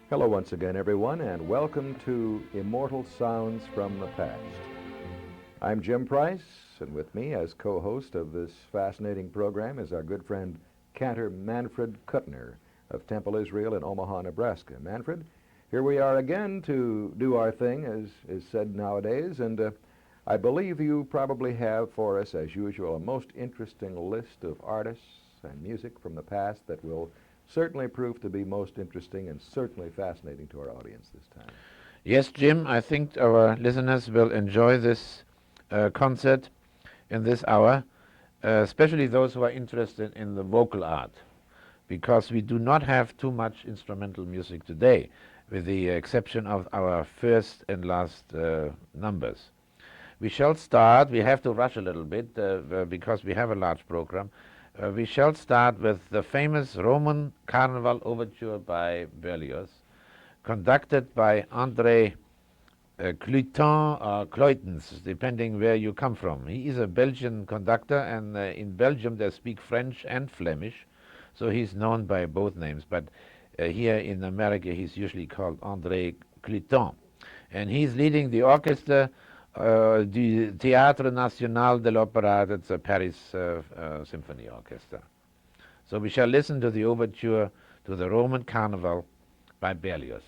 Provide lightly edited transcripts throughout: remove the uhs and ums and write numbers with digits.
Hello once again, everyone, and welcome to Immortal Sounds from the Past. I'm Jim Price, and with me as co-host of this fascinating program is our good friend cantor Manfred Kuttner of Temple Israel in Omaha, Nebraska. Manfred, here we are again to do our thing, as is said nowadays, and I believe you probably have for us, as usual, a most interesting list of artists and music from the past that will certainly prove to be most interesting and certainly fascinating to our audience this time. Yes, Jim, I think our listeners will enjoy this concert in this hour, especially those who are interested in the vocal art, because we do not have too much instrumental music today, with the exception of our first and last numbers. We shall start, we have to rush a little bit because we have a large program. We shall start with the famous Roman Carnival Overture by Berlioz, conducted by André Cluytens or Cluytens, depending where you come from. He is a Belgian conductor, and in Belgium they speak French and Flemish, so he's known by both names. But here in America he's usually called André Cluytens. And he's leading the orchestra du Théâtre National de l'Opéra, that's a Paris symphony orchestra. So we shall listen to the overture to the Roman Carnival by Berlioz.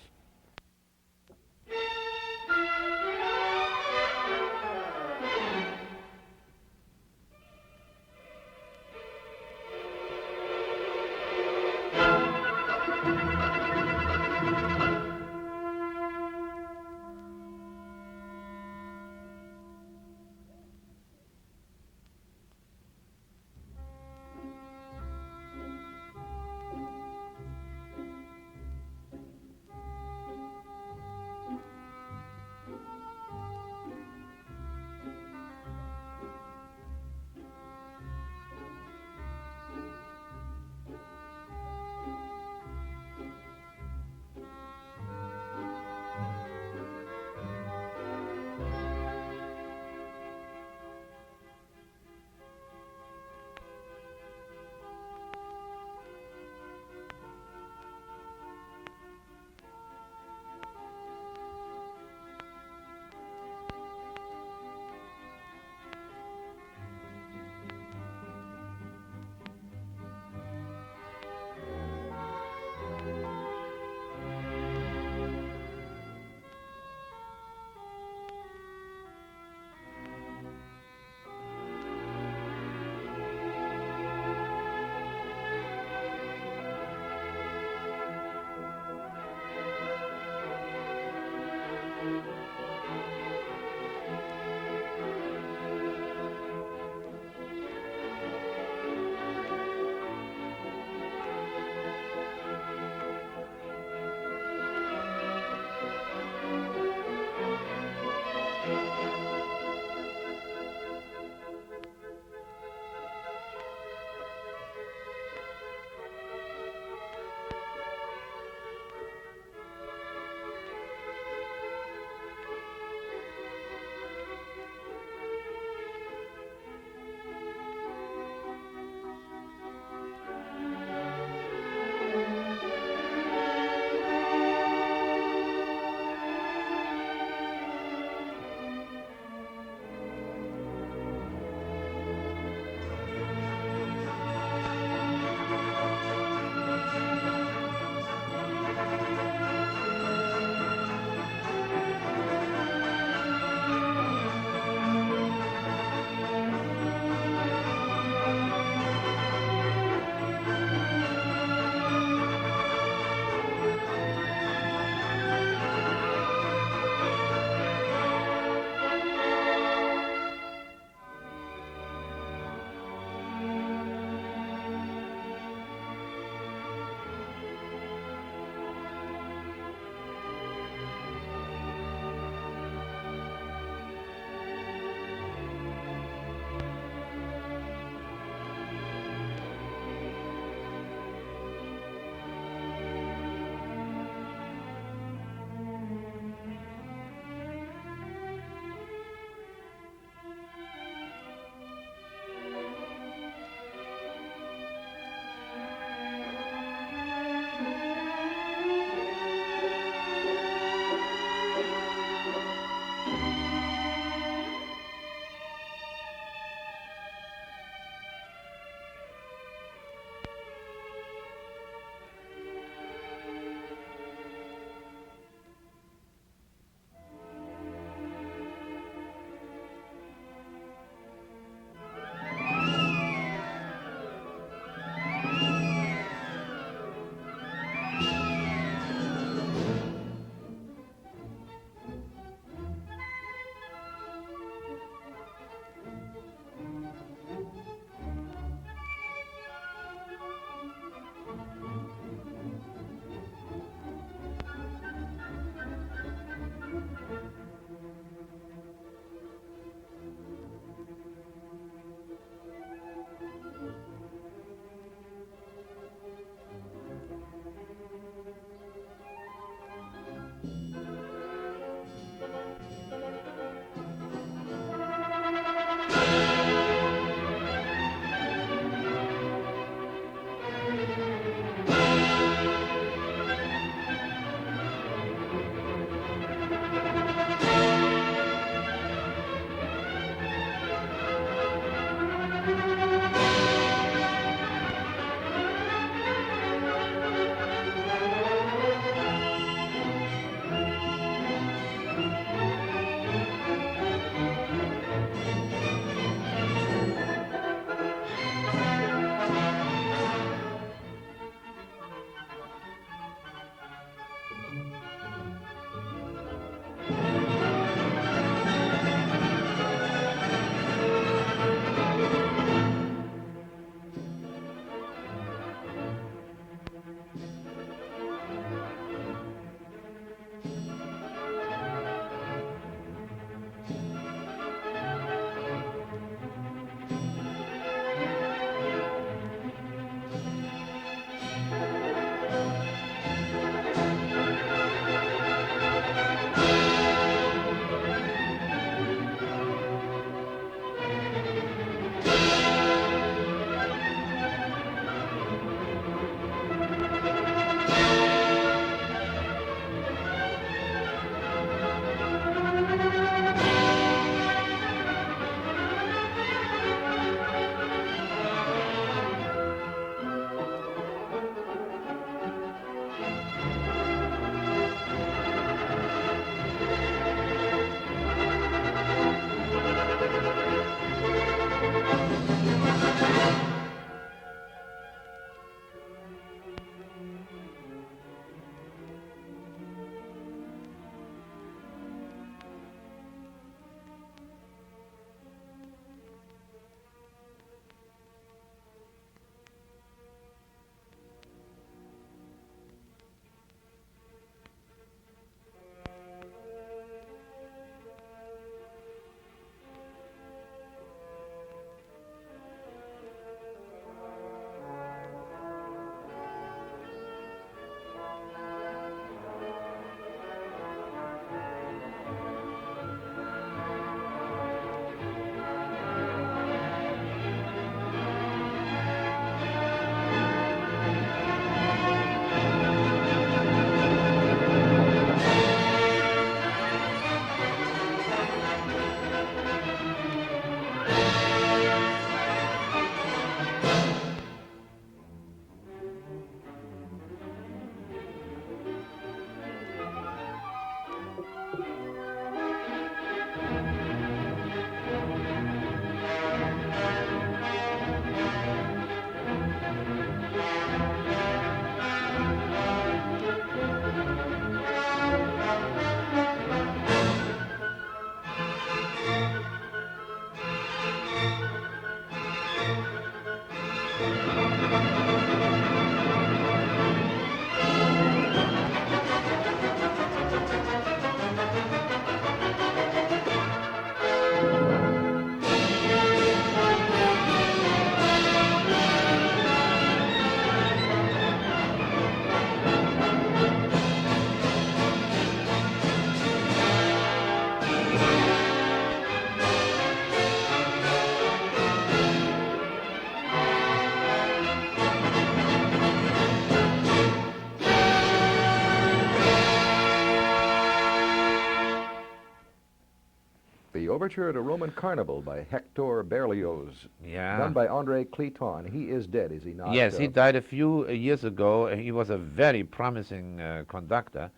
The Overture to Roman Carnival by Hector Berlioz, Yeah. done by André Cluytens. He is dead, is he not? Yes, he died a few years ago. He was a very promising conductor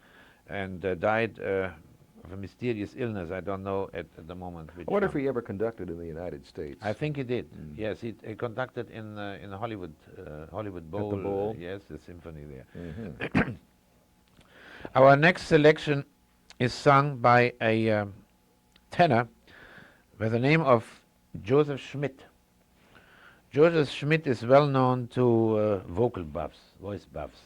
and died of a mysterious illness. I don't know at the moment which I wonder if one. he ever conducted in the United States. I think he did. Yes, he conducted in the Hollywood Bowl. At the Bowl? Yes, the symphony there. Mhm. Our next selection is sung by a tenor by the name of Joseph Schmidt. Joseph Schmidt is well known to vocal buffs, voice buffs,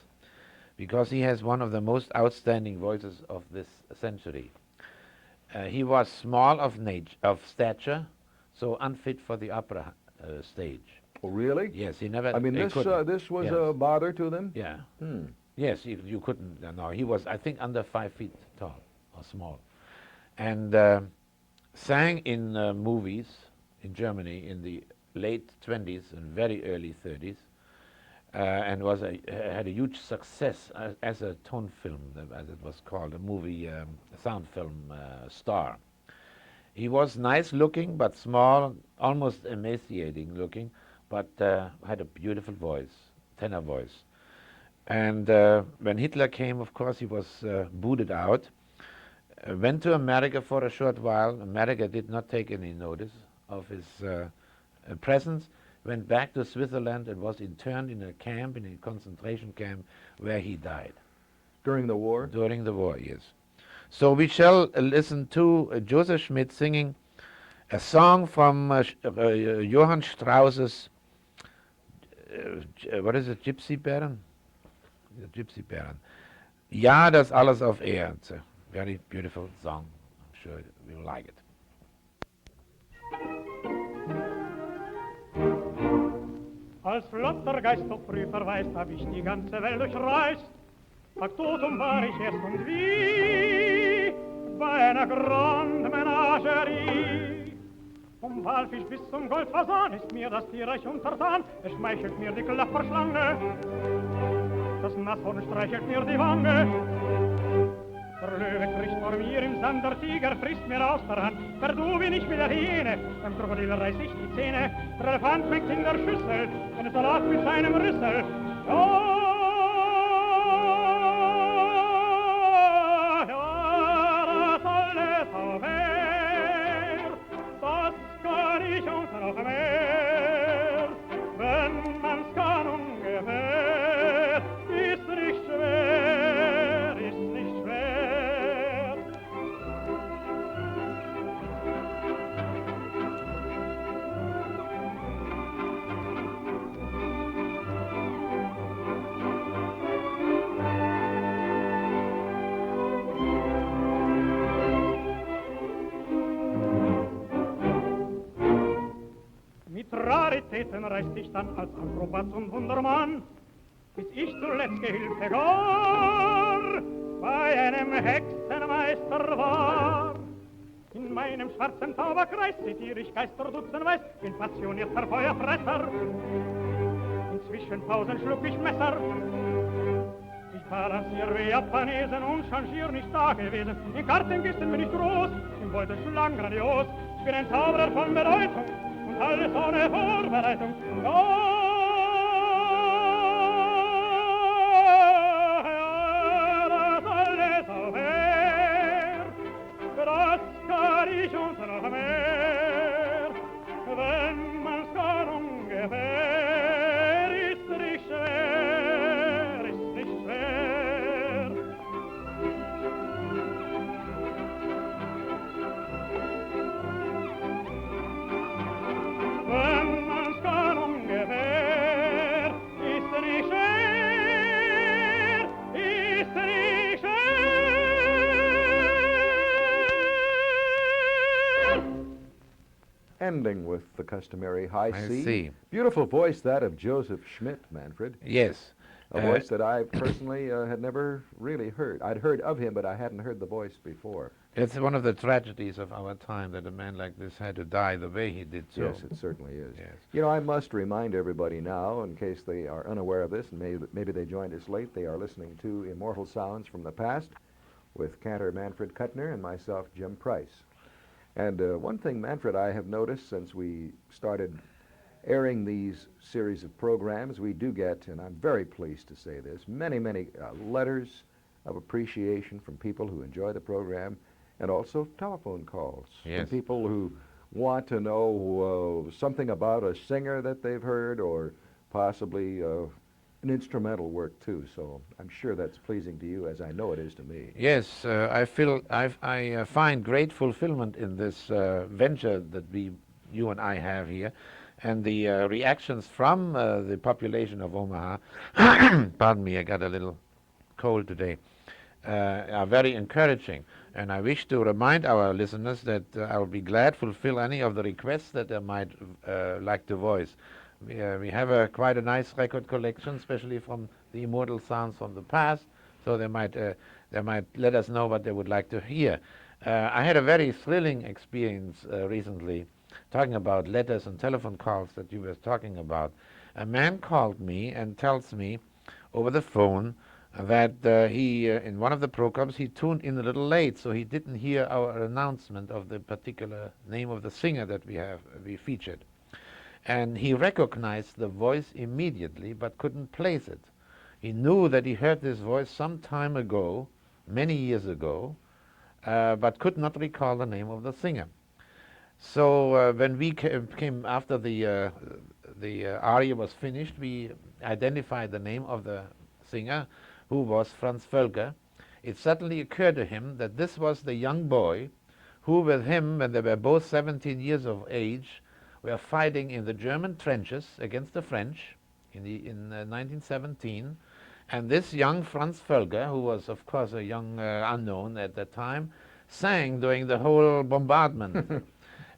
because he has one of the most outstanding voices of this century. He was small of stature, so unfit for the opera stage. Oh, really? Yes, he never. I mean, he this couldn't. this was Yes. a bother to them? Yeah. Hmm. Yes, you couldn't. No, he was, I think, under 5 feet tall or small, and sang in movies in Germany in the late 20s and very early 30s, and had a huge success as a tone film, as it was called, a movie sound film star. He was nice looking, but small, almost emaciating looking, but had a beautiful voice, tenor voice. And when Hitler came, of course, he was booted out. Went to America for a short while. America did not take any notice of his presence. Went back to Switzerland and was interned in a camp, in a concentration camp, where he died. During the war? During the war, yes. So we shall listen to Joseph Schmidt singing a song from Johann Strauss's, what is it, Gypsy Baron? The Gypsy Baron. Ja, das alles auf Erde. It's a very beautiful song. I'm sure you'll like it. Als flotter Geist doch früh verweist, hab ich die ganze Welt durchreist. Faktotum war ich erst und wie bei einer Grande Menagerie. Vom Walfisch bis zum Goldfasan ist mir das Tier reich untertan. Es schmeichelt mir die Klapperschlange, das Nashorn streichelt mir die Wange. Der Löwe kriecht vor mir im Sand, der Tiger frisst mir aus der Hand. Verdu bin ich mit der Hyäne, beim Krokodil reiß ich die Zähne. Der Elefant schmeckt in der Schüssel, einen Salat mit seinem Rüssel. Ja, das alles auf Meer, das kann ich und noch mehr. Wenn man's kann ungefähr, ist nicht schwer, ist nicht schwer. Mit Raritäten reist ich dann als Akrobat und Wundermann, bis ich zuletzt Gehilfe gar bei einem Hexenmeister war. In meinem schwarzen Zauberkreis zitiere ich Geisterdutzendweis, bin passionierter Feuerfresser. In Zwischenpausen schluck ich Messer. Ich balanciere wie Japanesen und changiere nicht da gewesen. In Kartenkisten bin ich groß, im Beutelschlag grandios. Ich bin ein Zauberer von Bedeutung und alles ohne Vorbereitung. Das alles auf Erden, das kann ich und noch mehr. Wenn man's kann ungefähr, ist nicht schwer, ist nicht schwer. Wenn man's kann ungefähr, ending with the customary high C. C. Beautiful voice, that of Joseph Schmidt, Manfred. Yes. A voice that I personally had never really heard. I'd heard of him, but I hadn't heard the voice before. It's one of the tragedies of our time that a man like this had to die the way he did so. Yes, it certainly is. Yes. You know, I must remind everybody now, in case they are unaware of this, and maybe they joined us late, they are listening to Immortal Sounds from the Past with cantor Manfred Kuttner and myself, Jim Price. And one thing, Manfred, I have noticed since we started airing these series of programs, we do get, and I'm very pleased to say this, many, many letters of appreciation from people who enjoy the program, and also telephone calls Yes. from people who want to know something about a singer that they've heard, or possibly an instrumental work too. So I'm sure that's pleasing to you, as I know it is to me. Yes, I find great fulfillment in this venture that you and I have here, and the reactions from the population of Omaha, pardon me, I got a little cold today, are very encouraging. And I wish to remind our listeners that I will be glad to fulfill any of the requests that they might like to voice. We have quite a nice record collection, especially from the Immortal Sounds from the past, so they might let us know what they would like to hear. I had a very thrilling experience recently, talking about letters and telephone calls that you were talking about. A man called me and tells me over the phone that he, in one of the programs, he tuned in a little late, so he didn't hear our announcement of the particular name of the singer that we featured. And he recognized the voice immediately, but couldn't place it. He knew that he heard this voice some time ago, many years ago, but could not recall the name of the singer. So when we came after the aria was finished, we identified the name of the singer, who was Franz Völker. It suddenly occurred to him that this was the young boy who, with him, when they were both 17 years of age, were fighting in the German trenches against the French in 1917. And this young Franz Völker, who was, of course, a young unknown at that time, sang during the whole bombardment.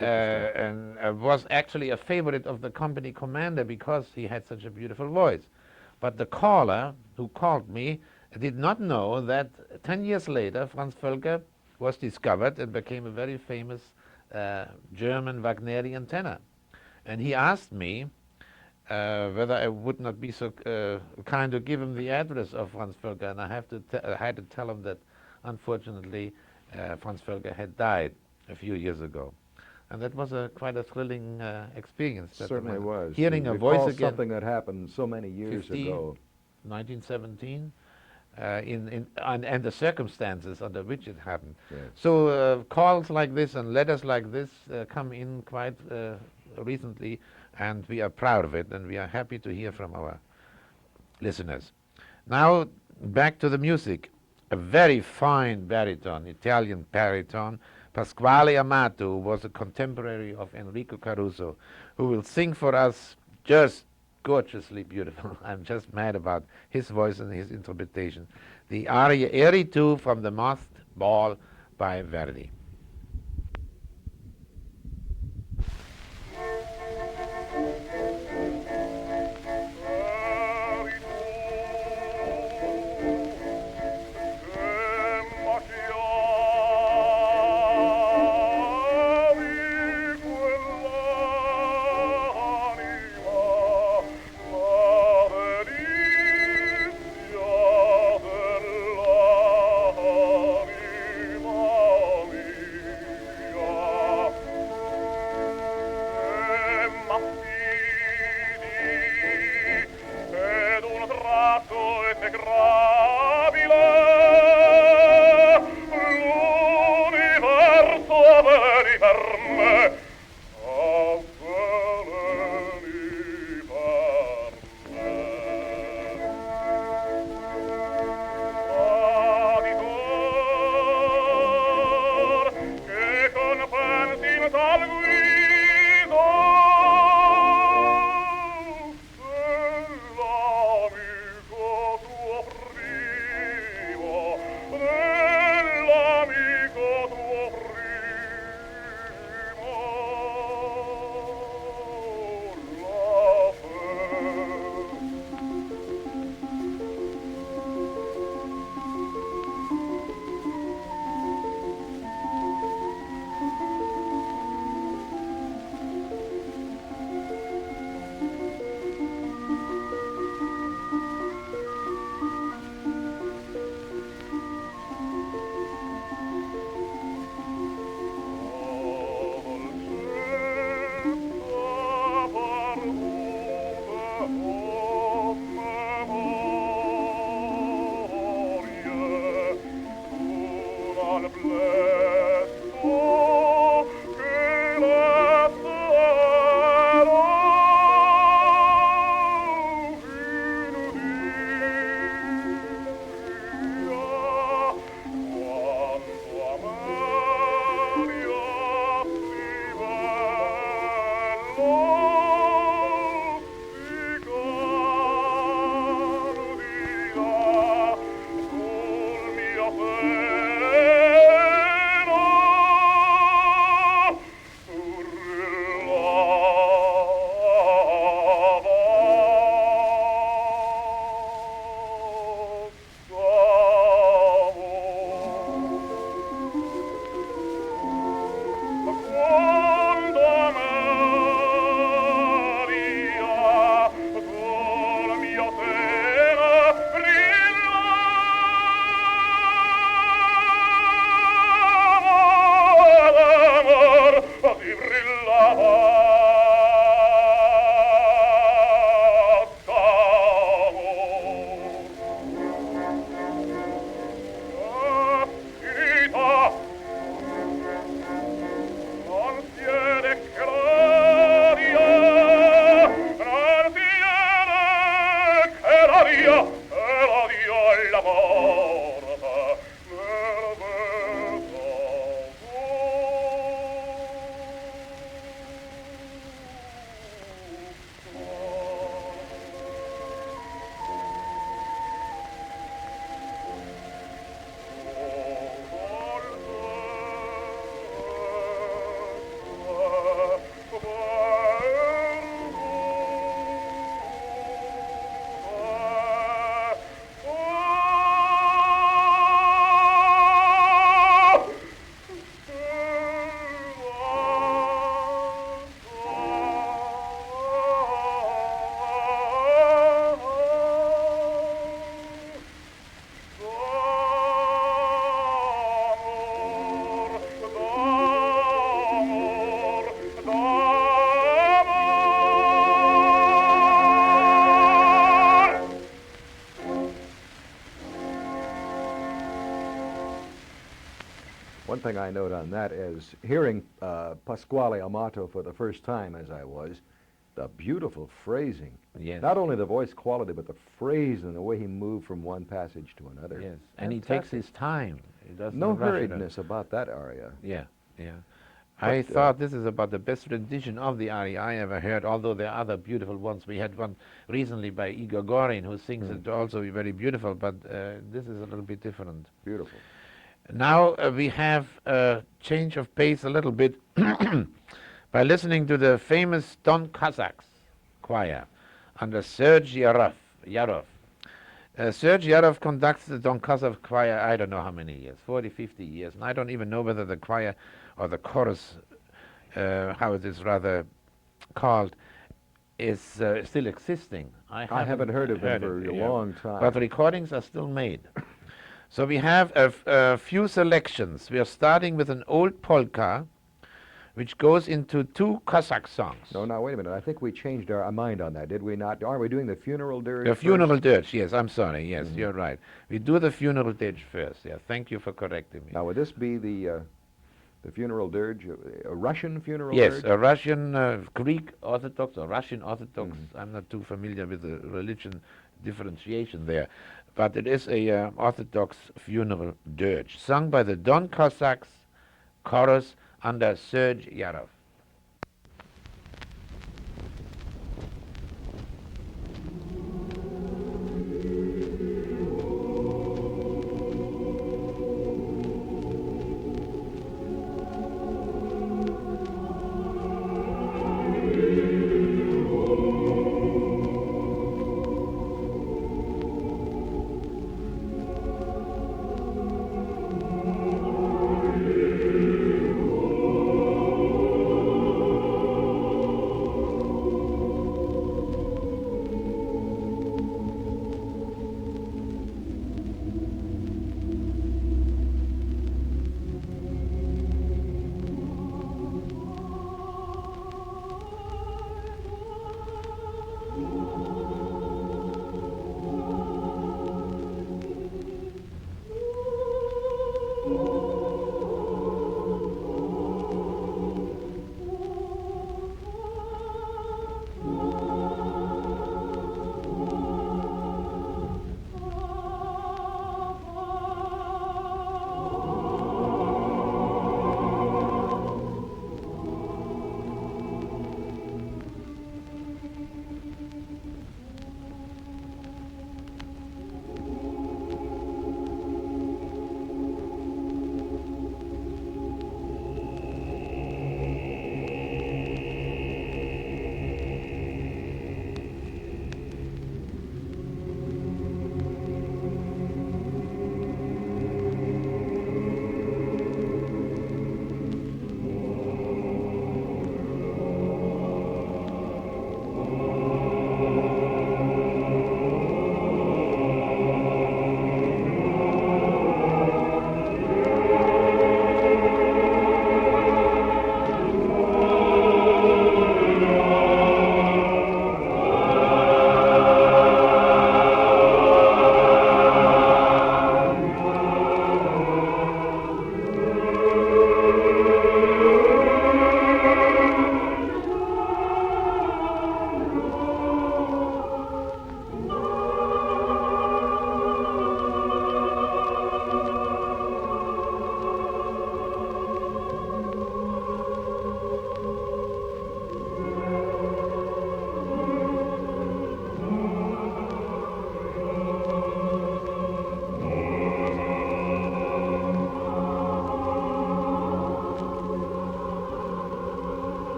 And was actually a favorite of the company commander because he had such a beautiful voice. But the caller who called me did not know that 10 years later, Franz Völker was discovered and became a very famous German Wagnerian tenor. And he asked me whether I would not be so kind to give him the address of Franz Völker, and I had to tell him that, unfortunately, Franz Völker had died a few years ago. And that was quite a thrilling experience. Certainly was. Hearing a voice again. Something that happened so many years ago. 1917, and the circumstances under which it happened. Yes. So calls like this and letters like this come in quite recently, and we are proud of it, and we are happy to hear from our listeners. Now, back to the music. A very fine baritone, Italian baritone, Pasquale Amato, who was a contemporary of Enrico Caruso, who will sing for us just gorgeously beautiful. I'm just mad about his voice and his interpretation. The aria Eri Tu from the Masked Ball by Verdi. thing I note on that is hearing Pasquale Amato for the first time, as I was, the beautiful phrasing. Yes. Not only the voice quality, but the phrase and the way he moved from one passage to another. Yes, and he takes Fantastic. his time. He doesn't No rush it. hurriedness about that aria. Yeah, yeah. But, I thought this is about the best rendition of the aria I ever heard, although there are other beautiful ones. We had one recently by Igor Gorin, who sings it also very beautiful, but this is a little bit different. Beautiful. Now we have a change of pace a little bit by listening to the famous Don Cossacks choir under Serge Jaroff. Serge Jaroff conducts the Don Cossack choir, I don't know how many years, 40, 50 years, and I don't even know whether the choir or the chorus, how it is rather called, is still existing. I haven't heard of it for a long time. But recordings are still made. So we have a few selections. We are starting with an old polka, which goes into two Cossack songs. No, now, wait a minute. I think we changed our mind on that, did we not? Aren't we doing the funeral dirge The first? funeral dirge, yes, I'm sorry, yes, you're right. We do the funeral dirge first, yeah, thank you for correcting me. Now, would this be the funeral dirge, a Russian funeral Yes, dirge? a Russian, Greek Orthodox or Russian Orthodox. I'm not too familiar with the religion differentiation there. But it is a Orthodox funeral dirge, sung by the Don Cossacks, chorus under Serge Jaroff.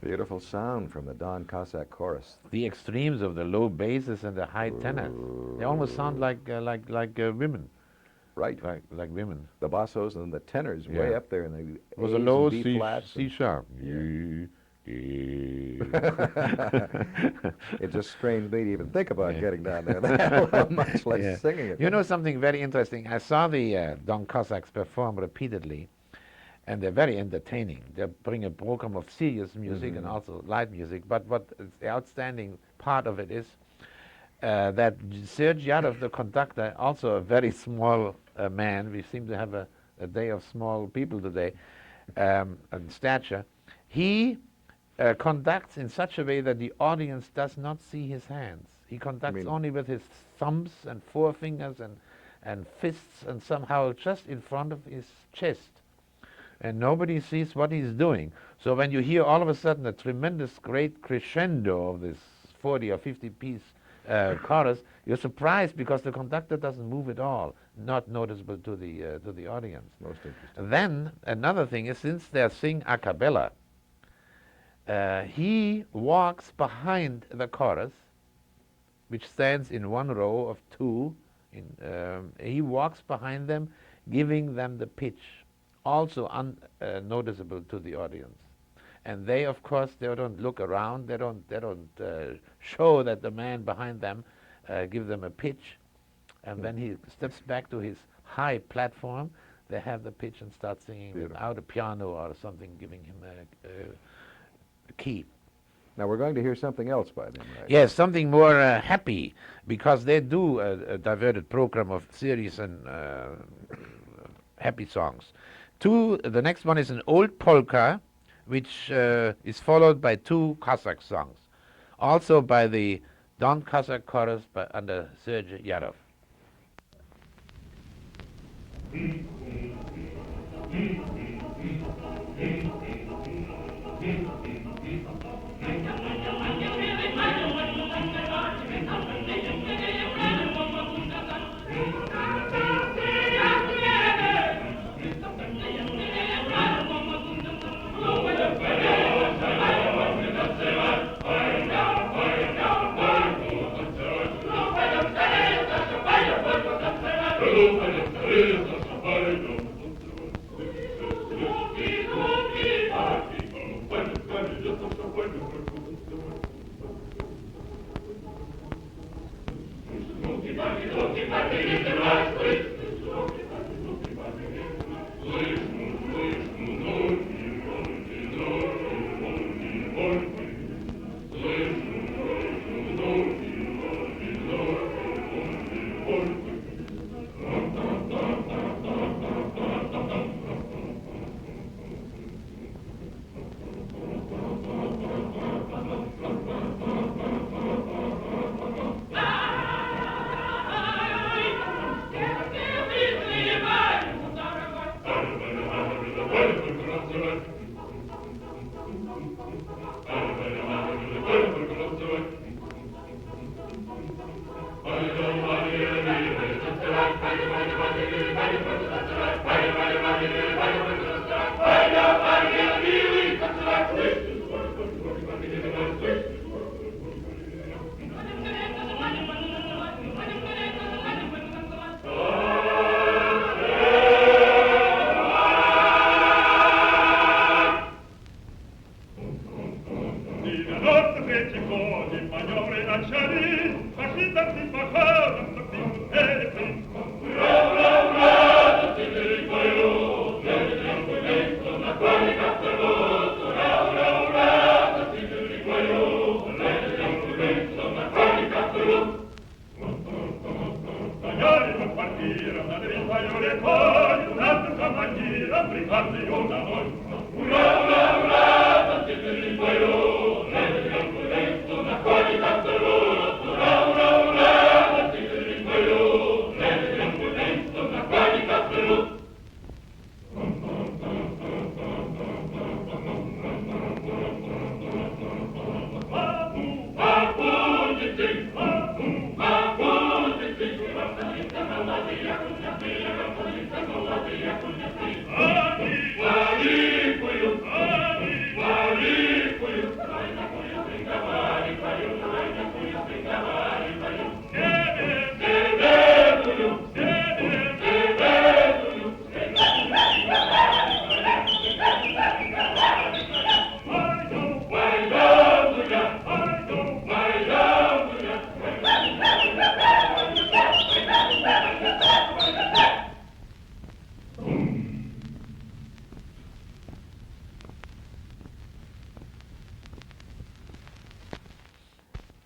Beautiful sound from the Don Cossack chorus. The extremes of the low basses and the high tenors. They almost sound like women. Right. Like women. The bassos and the tenors way up there in the It was A's a low and B flats. C sharp. It just strains me to even think about getting down there that low, much less singing it. You know something very interesting? I saw the Don Cossacks perform repeatedly, and they're very entertaining. They bring a program of serious music and also light music, but what the outstanding part of it is that Serge Jaroff, the conductor, also a very small man, we seem to have a day of small people today, in stature, he conducts in such a way that the audience does not see his hands. He conducts only with his thumbs and forefingers and fists and somehow just in front of his chest. And nobody sees what he's doing. So when you hear all of a sudden a tremendous great crescendo of this 40 or 50 piece chorus, you're surprised because the conductor doesn't move at all, not noticeable to the audience. Most interesting. Then another thing is, since they sing a cappella, he walks behind the chorus, which stands in one row of two. He walks behind them, giving them the pitch, also unnoticeable to the audience. And they, of course, they don't look around. They don't show that the man behind them give them a pitch. And then he steps back to his high platform. They have the pitch and start singing without a piano or something, giving him a key. Now we're going to hear something else by them, right? Yes, something more happy, because they do a diverted program of serious and happy songs. The next one is an old polka, which is followed by two Cossack songs, also by the Don Cossack chorus under Serge Jaroff.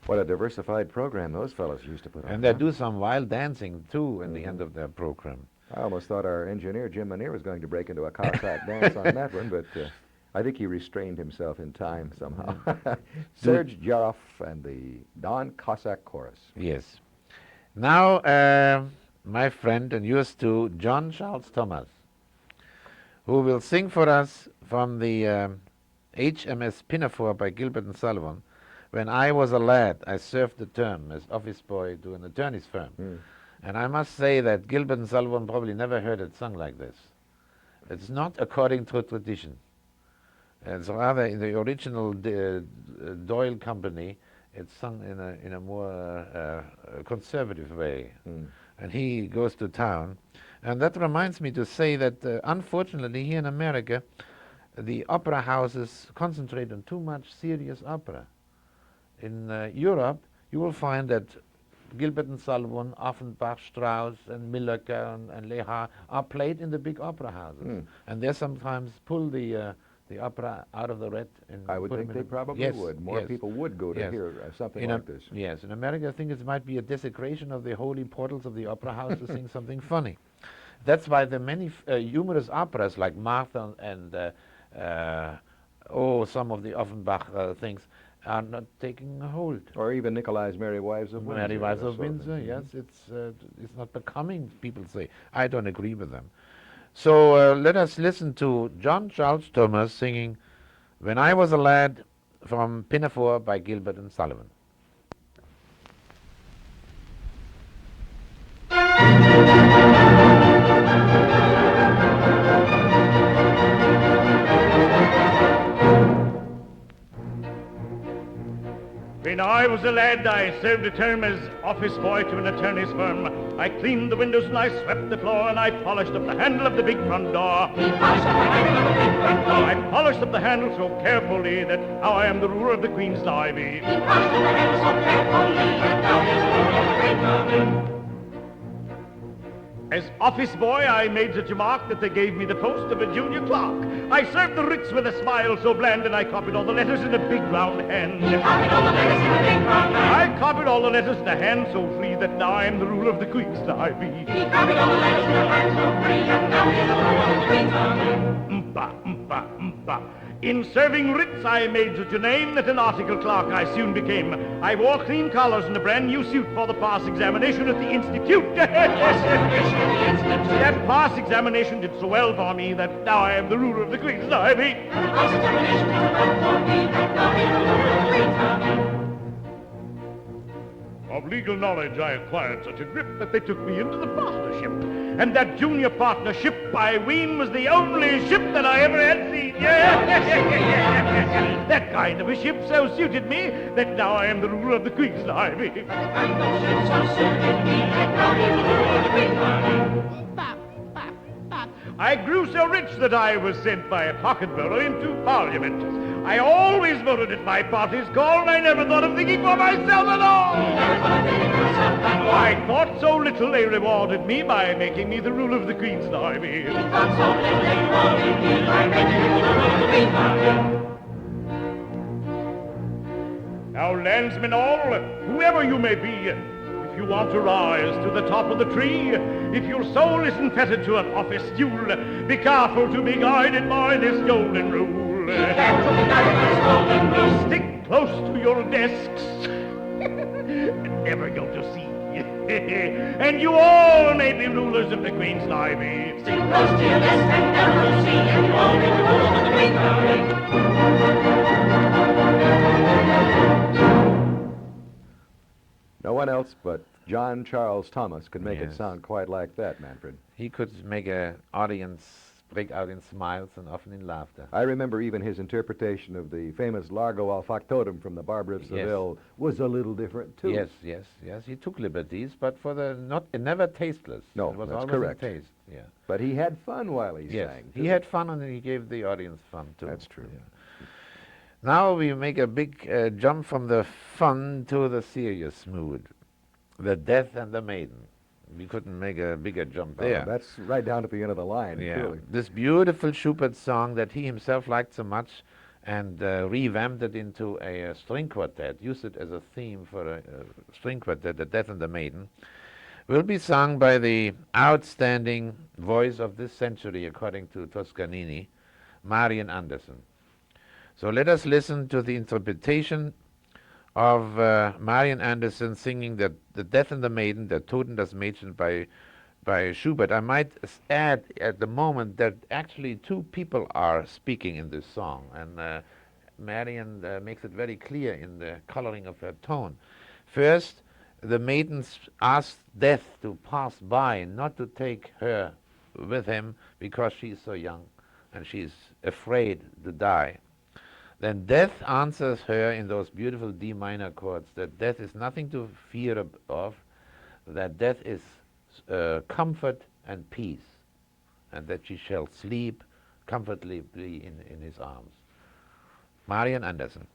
What a diversified program those fellows used to put on. And they do some wild dancing, too, in the end of their program. I almost thought our engineer, Jim Manier, was going to break into a Cossack dance on that one, but I think he restrained himself in time somehow. Serge, Jaroff, and the Don Cossack Chorus. Yes. Now, my friend, and yours too, John Charles Thomas, who will sing for us from the H.M.S. Pinafore by Gilbert and Sullivan. When I was a lad, I served the term as office boy to an attorney's firm. And I must say that Gilbert and Sullivan probably never heard it sung like this. It's not according to tradition. It's rather in the original Doyle Company, it's sung in a more conservative way. And he goes to town. And that reminds me to say that unfortunately here in America, the opera houses concentrate on too much serious opera. In Europe, you will find that Gilbert and Sullivan, Offenbach, Strauss, and Millecker and Lehar are played in the big opera houses. And they sometimes pull the opera out of the red. And I would think they probably would. More people would go to hear something like this. Yes, in America I think it might be a desecration of the holy portals of the opera house to sing something funny. That's why the many humorous operas like Martha and some of the Offenbach things are not taking hold. Or even Nicolai's Merry Wives of Windsor. Merry Wives of Windsor, yes. It's not becoming, people say. I don't agree with them. So let us listen to John Charles Thomas singing When I Was a Lad from Pinafore by Gilbert and Sullivan. When I was a lad, I served a term as office boy to an attorney's firm. I cleaned the windows and I swept the floor, and I polished up the handle of the big front door. I polished up the handle so carefully that now I am the ruler of the Queen's Navy. As office boy, I made such a mark that they gave me the post of a junior clerk. I served the writs with a smile so bland, and I copied all the letters in a big round hand. I copied all the letters in a hand so free that now I am the ruler of the Queen's Navy. He copied all the letters in a hand so free, and now he is the ruler of the Queen's Navy. In serving writs, I made such a name that an article clerk I soon became. I wore clean collars and a brand new suit for the pass examination at the Institute. That pass examination did so well for me that now I am the ruler of the Queen's Navy. Of legal knowledge I acquired such a grip that they took me into the partnership. And that junior partnership, I ween, was the only ship that I ever had seen. That kind of a ship so suited me that now I am the ruler of the Queen's Navy. I grew so rich that I was sent by a pocket borough into Parliament. I always voted at my party's call, and I never thought of thinking for myself at all. I thought so little they rewarded me by making me the ruler of the Queen's Navy. Now, landsmen all, whoever you may be, if you want to rise to the top of the tree, if your soul isn't fettered to an office stool, be careful to be guided by this golden rule. Stick close to your desks and never go to sea. And you all may be rulers of the Queen's Navy. Stick close to your desk and never go to sea, and you all may be rulers of the Queen's Navy. No one else but John Charles Thomas could make it sound quite like that, Manfred. He could make an audience break out in smiles and often in laughter. I remember even his interpretation of the famous Largo al Factotum from the Barber of Seville was a little different too. Yes. He took liberties, but for the never tasteless. No, it was that's always correct. A taste. Yeah. But he had fun while he Yes, sang. he had fun, and he gave the audience fun too. That's true. Yeah. Now we make a big jump from the fun to the serious mood. The Death and the Maiden. We couldn't make a bigger jump there. That's right down at the end of the line, Yeah, truly. this beautiful Schubert song that he himself liked so much and revamped it into a string quartet, used it as a theme for a string quartet, The Death and the Maiden, will be sung by the outstanding voice of this century, according to Toscanini, Marian Anderson. So let us listen to the interpretation of Marian Anderson singing the Death and the Maiden, the Toten das Mädchen by Schubert. I might add at the moment that actually two people are speaking in this song, and Marian makes it very clear in the coloring of her tone. First, the maidens ask Death to pass by, not to take her with him because she's so young and she's afraid to die. Then Death answers her in those beautiful D minor chords that death is nothing to fear of, that death is comfort and peace, and that she shall sleep comfortably in his arms. Marian Anderson.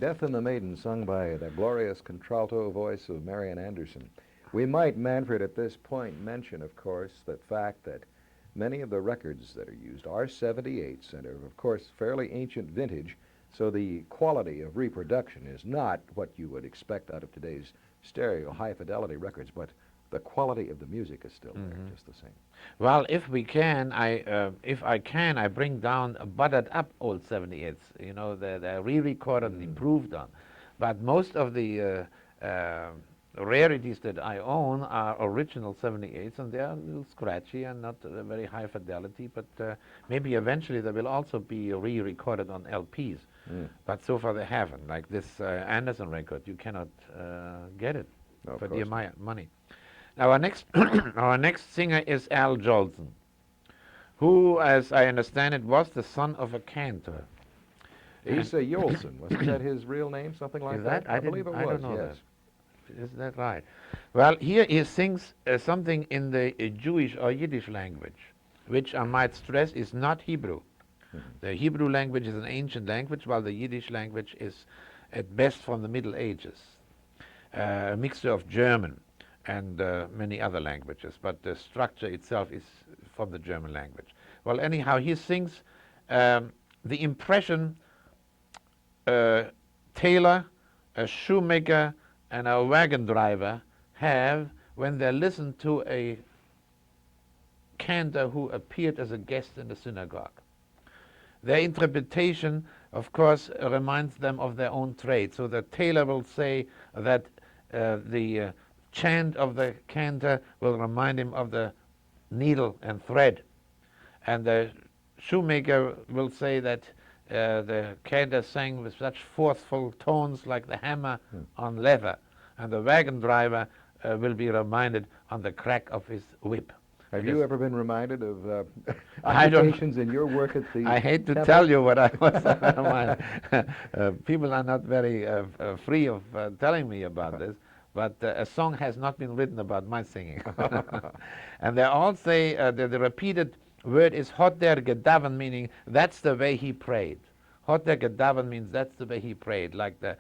Death and the Maiden, sung by the glorious contralto voice of Marian Anderson. We might, Manfred, at this point mention, of course, the fact that many of the records that are used are 78s and are, of course, fairly ancient vintage, so the quality of reproduction is not what you would expect out of today's stereo high-fidelity records, but the quality of the music is still there, just the same. Well, if I can, I bring down buttered up old 78s. You know, they're re-recorded and improved on. But most of the rarities that I own are original 78s, and they are a little scratchy and not very high fidelity. But maybe eventually they will also be re-recorded on LPs. But so far they haven't. Like this Anderson record, you cannot get it for dear money. Our next, our next singer is Al Jolson, who, as I understand it, was the son of a cantor. He's Jolson. Wasn't that his real name? Something like Is that? I believe it I was, don't know yes. that. Is that right? Well, here he sings something in the Jewish or Yiddish language, which I might stress is not Hebrew. The Hebrew language is an ancient language, while the Yiddish language is at best from the Middle Ages, a mixture of German and many other languages, but the structure itself is from the German language. Well, anyhow, he sings the impression a tailor, a shoemaker, and a wagon driver have when they listen to a cantor who appeared as a guest in the synagogue. Their interpretation, of course, reminds them of their own trade. So the tailor will say that the chant of the cantor will remind him of the needle and thread. And the shoemaker will say that the cantor sang with such forceful tones like the hammer on leather. And the wagon driver will be reminded on the crack of his whip. Have you ever been reminded of I don't- occupations in your work at the I hate to temple? tell you what I was reminded. People are not very free of telling me about this, but a song has not been written about my singing. And they all say the repeated word is hot der gedaven, meaning that's the way he prayed. Hot der gedaven means that's the way he prayed, like a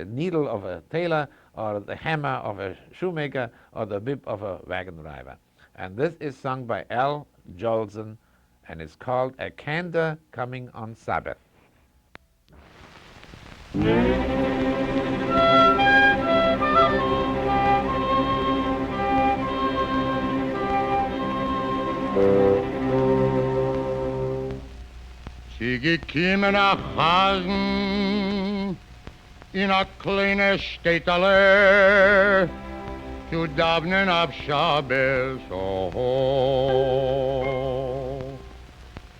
needle of a tailor, or the hammer of a shoemaker, or the whip of a wagon driver. And this is sung by Al Jolson, and it's called A Cantor Coming on Sabbath. Sie gekommen nach Hasen in a kleine Städtele zu davnen ab Schabes,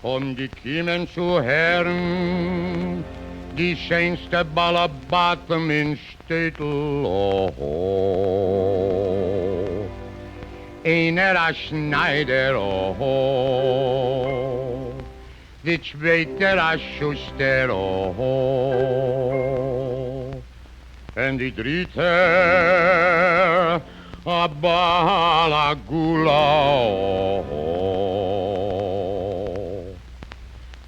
gekommen zu hören die schönste Ballabatum in Städtel, einer a Schneider, die zweite a Schuster, und die dritte a Balagula.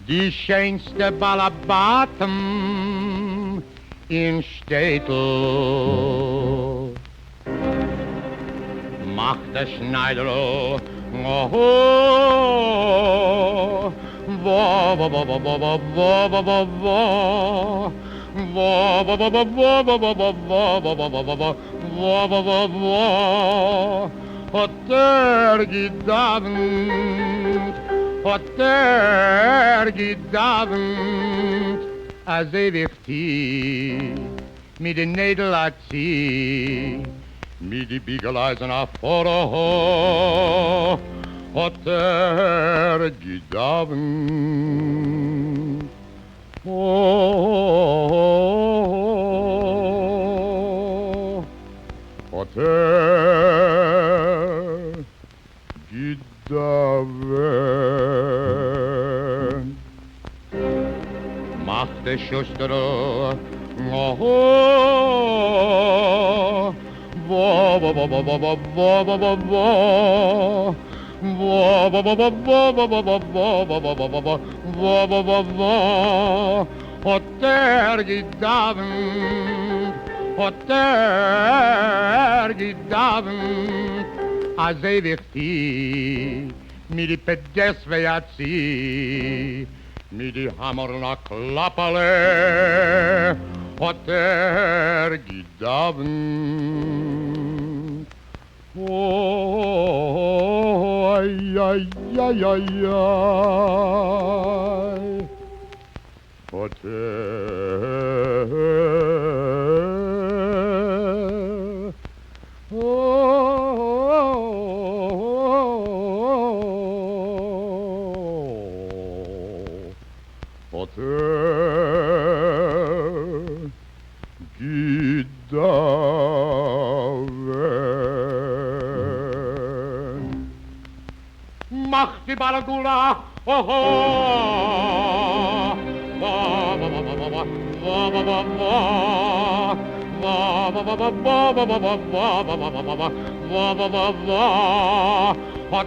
Die schönste Ballabatum in Städtel macht der Schneider, hat gedavend, als ewig tie, mit den Nädel a zie, mit die Biegeleisen a vorho, hat gedavend. Hat gedavend. Macht der Schuster, hat gedavend, als ewig die, mit die Pedesveazi, mit die Hammer na Klappale, hat gedavend. Ay, ay, ay, ay, ay. Hat gedavend. macht die Balladula, oh, oh. Wa, wa, wa, wa, wa, wa, wa, wa, wa. Wa, wa, wa, wa, wa, wa, wa, wa, wa, wa, wa, wa, wa, wa, wa, wa. Hat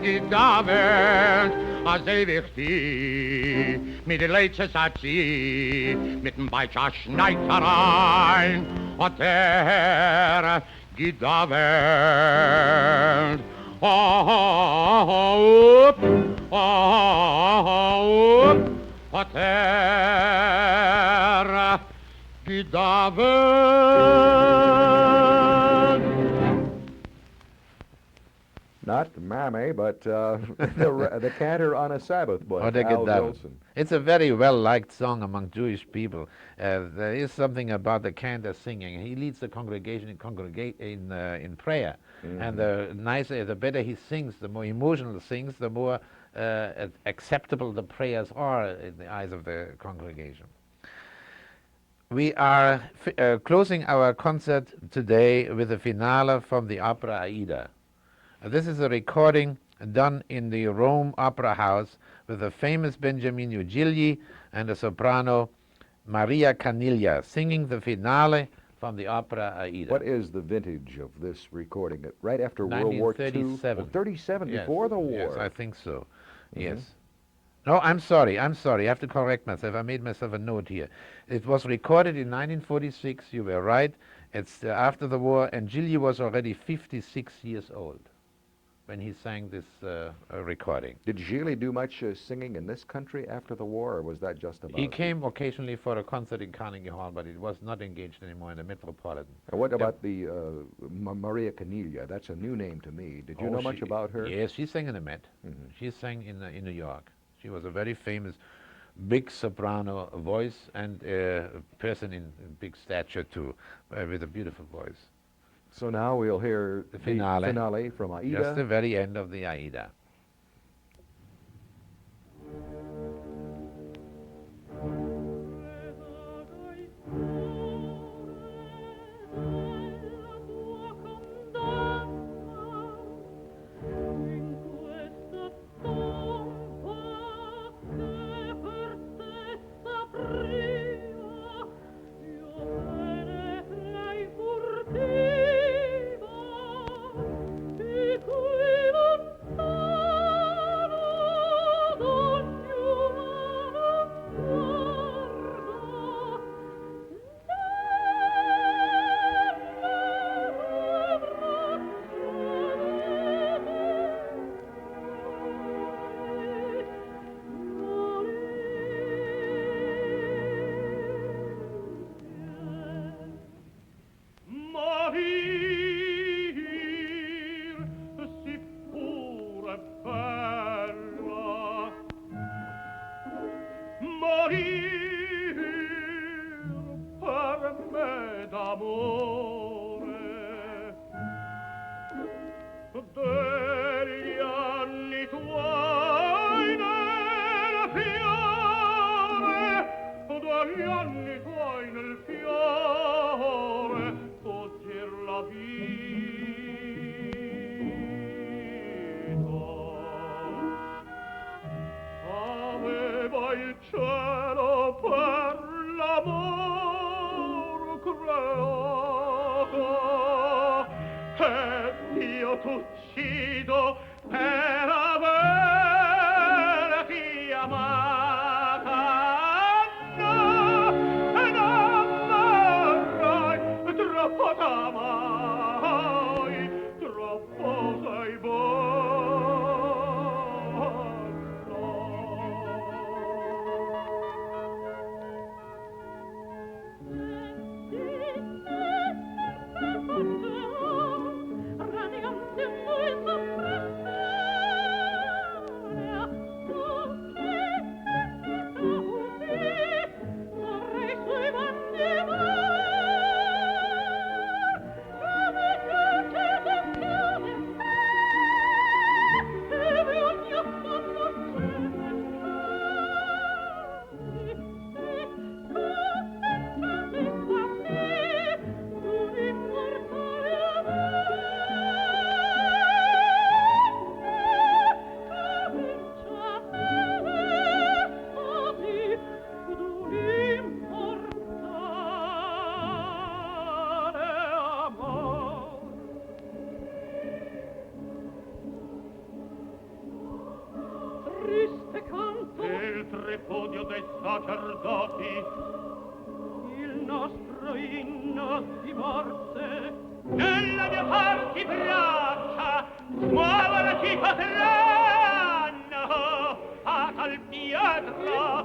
gedavend, als ewig die, mit den Leitze satt sie, mit dem Beitscher Schneiterein, hat gedavend. Hat gedavend. Not Mammy, but the cantor on a Sabbath boy, Al Wilson. It's a very well-liked song among Jewish people. There is something about the cantor singing. He leads the congregation in prayer. Mm-hmm. And the better he sings, the more emotional he sings, the more acceptable the prayers are in the eyes of the congregation. We are closing our concert today with a finale from the opera Aida. This is a recording done in the Rome Opera House with the famous Beniamino Gigli and the soprano Maria Caniglia singing the finale from the opera Aida. What is the vintage of this recording? Right after World War II? 1937. 37, yes, before the war? Yes, I think so. Mm-hmm. Yes. No, I'm sorry. I have to correct myself. I made myself a note here. It was recorded in 1946. You were right. It's after the war, and Gigli was already 56 years old when he sang this recording. Did Gigli do much singing in this country after the war, or was that just about? He came occasionally for a concert in Carnegie Hall, but it was not engaged anymore in the Metropolitan. And what about the Maria Caniglia? That's a new name to me. Did you know much about her? Yes, she sang in the Met. Mm-hmm. She sang in New York. She was a very famous, big soprano voice and a person in big stature too, with a beautiful voice. So now we'll hear the finale from Aida. Just the very end of the Aida. sacerdoti. Il nostro inno si morse nelle mie forti braccia, muove la città strana a tal pietra.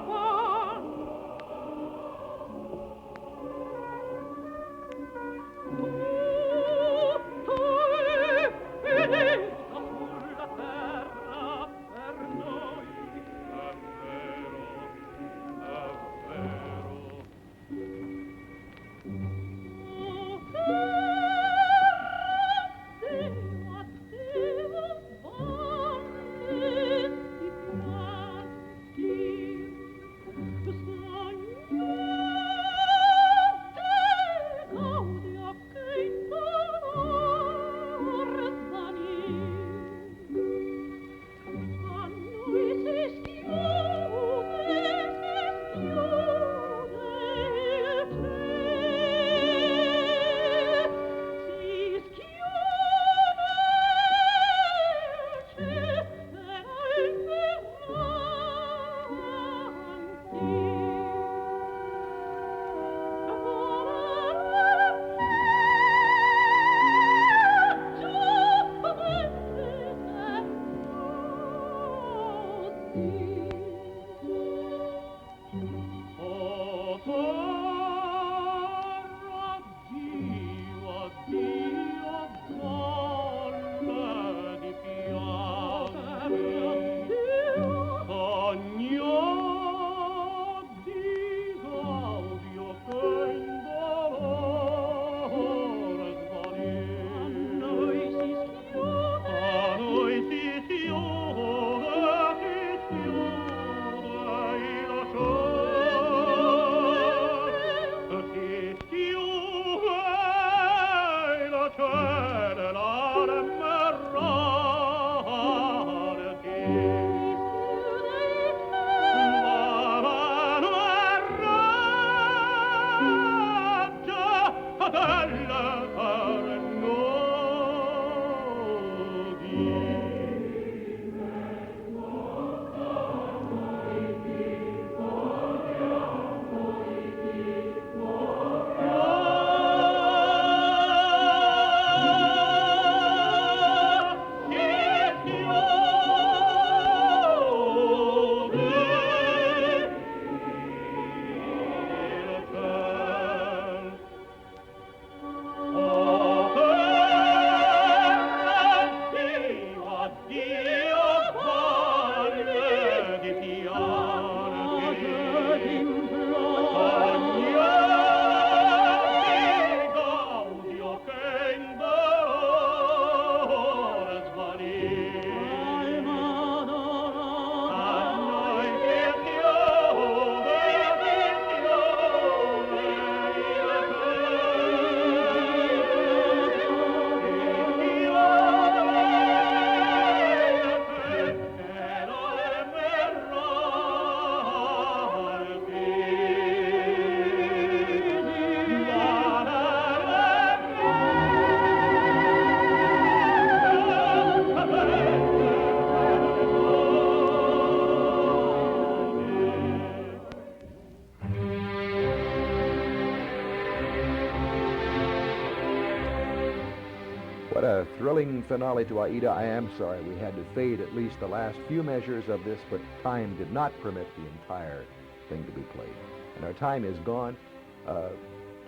What a thrilling finale to Aida. I am sorry we had to fade at least the last few measures of this, but time did not permit the entire thing to be played. And our time is gone.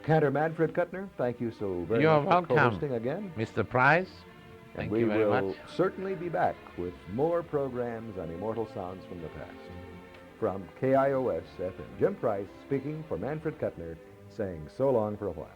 Cantor Manfred Kuttner, thank you so very You're much welcome. for co-hosting again. Mr. Price, And thank you very much. we will certainly be back with more programs on Immortal Sounds from the past. From KIOS-FM, Jim Price speaking for Manfred Kuttner, saying so long for a while.